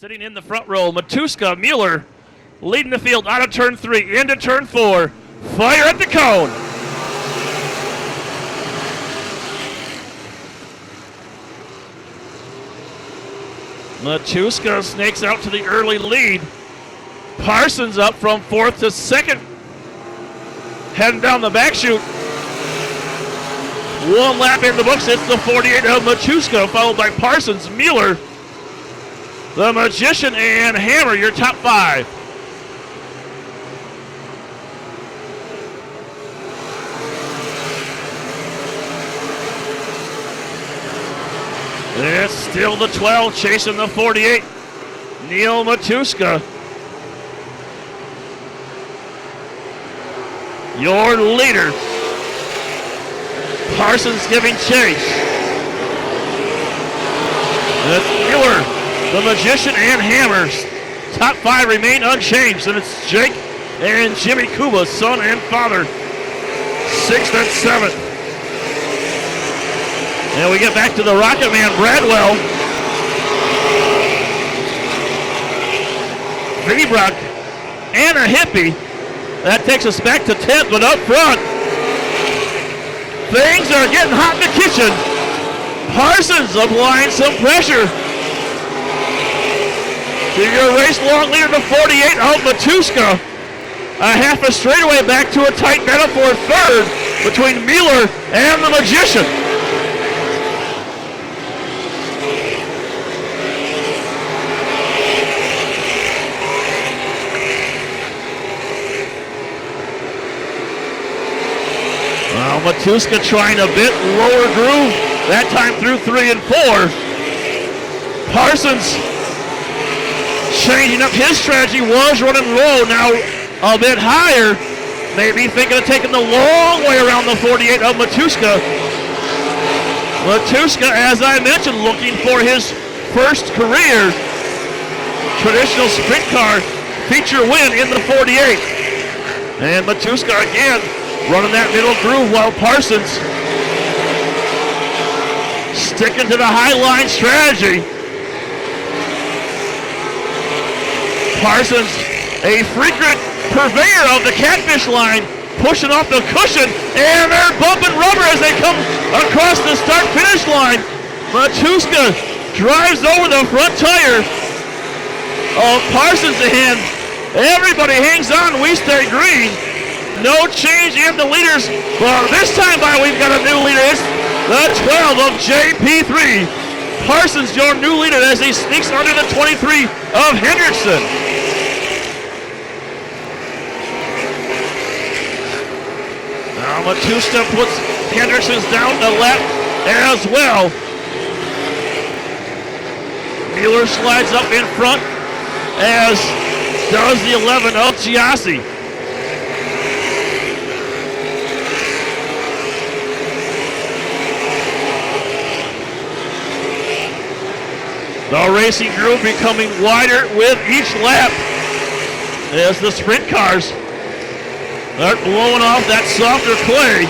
Sitting in the front row, Matuska Mueller leading the field out of turn 3 into turn 4. Fire at the cone. Matuska snakes out to the early lead. Parsons up from 4th to 2nd. Heading down the back chute. One lap in the books. It's the 48 of Matuska, followed by Parsons, Mueller, the Magician, and Hammer, your top 5. It's still the 12 chasing the 48. Neil Matuska, your leader. Parsons giving chase. That's Mueller, the Magician, and Hammers. Top 5 remain unchanged, and it's Jake and Jimmy Kuba, son and father, 6th and 7th. And we get back to the Rocket Man, Bradwell. Vinnie Brock and a hippie. That takes us back to 10th, but up front, things are getting hot in the kitchen. Parsons applying some pressure to your race long leader, the 48 of Matuska. A half a straightaway back to a tight battle for 3rd between Mueller and the Magician. Well, Matuska trying a bit lower groove, that time through 3 and 4. Parsons changing up his strategy, was running low, now a bit higher. Maybe thinking of taking the long way around the 48 of Matuska. Matuska, as I mentioned, looking for his first career traditional sprint car feature win in the 48. And Matuska again running that middle groove, while Parsons sticking to the high line strategy. Parsons, a frequent purveyor of the catfish line, pushing off the cushion, and they're bumping rubber as they come across the start-finish line. Matuska drives over the front tire of Parsons, and everybody hangs on. We stay green. No change in the leaders, but this time by we've got a new leader. It's the 12 of JP3. Parsons, your new leader, as he sneaks under the 23 of Hendrickson. Now Matuska puts Hendrickson's down the lap as well. Mueller slides up in front, as does the 11 of Giassi. The racing group becoming wider with each lap as the sprint cars are blowing off that softer clay.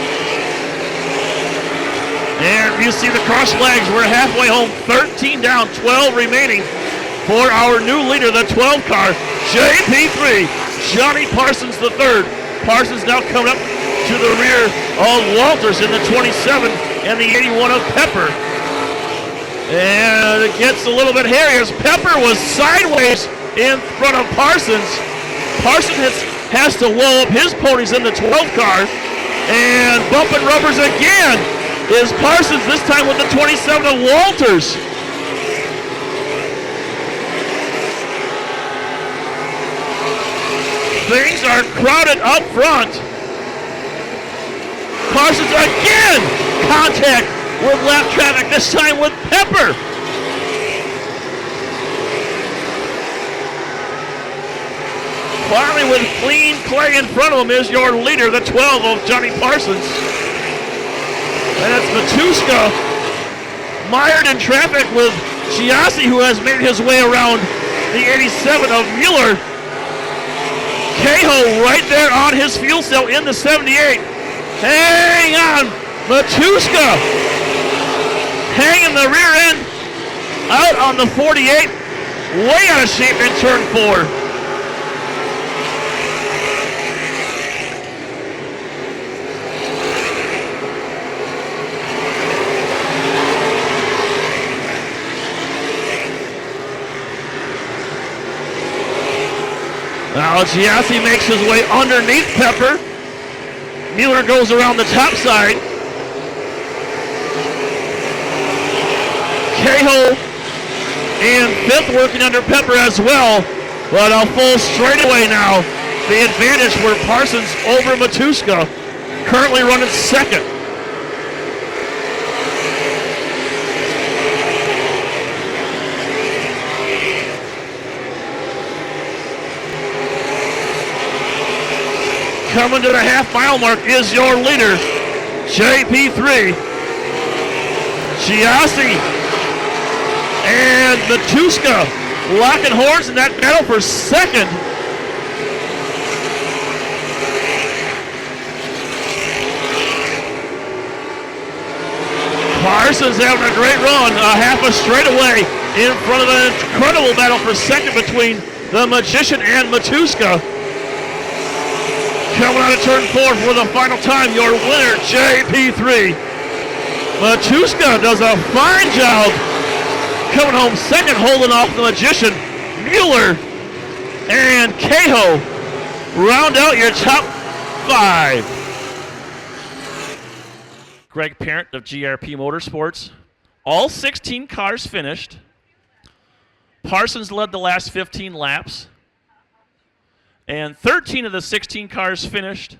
And you see the cross flags. We're halfway home, 13 down, 12 remaining for our new leader, the 12 car, JP3, Johnny Parsons III. Parsons now coming up to the rear of Walters in the 27 and the 81 of Pepper. And it gets a little bit hairy as Pepper was sideways in front of Parsons. Parsons has to wall up his ponies in the 12 car. And bumping rubbers again is Parsons, this time with the 27 of Walters. Things are crowded up front. Parsons again, contact with lap traffic, this time with Pepper. Finally, with clean clay in front of him, is your leader, the 12 of Johnny Parsons. And it's Matuska mired in traffic with Giassi, who has made his way around the 87 of Mueller. Cahill right there on his fuel cell in the 78. Hang on, Matuska hanging the rear end out on the 48 way out of shape in turn 4. Now Giassi makes his way underneath Pepper. Mueller goes around the top side. Cahill in 5th working under Pepper as well. But a full straightaway now. The advantage for Parsons over Matuska. Currently running 2nd. Coming to the half-mile mark is your leader, JP3. Giassi and Matuska locking horns in that battle for 2nd. Parsons having a great run, a half a straightaway in front of an incredible battle for 2nd between the Magician and Matuska. Coming out of turn 4 for the final time, your winner, JP3. Matuska does a fine job coming home 2nd, holding off the Magician. Mueller and Cahill round out your top 5. Greg Parent of GRP Motorsports. All 16 cars finished. Parsons led the last 15 laps. And 13 of the 16 cars finished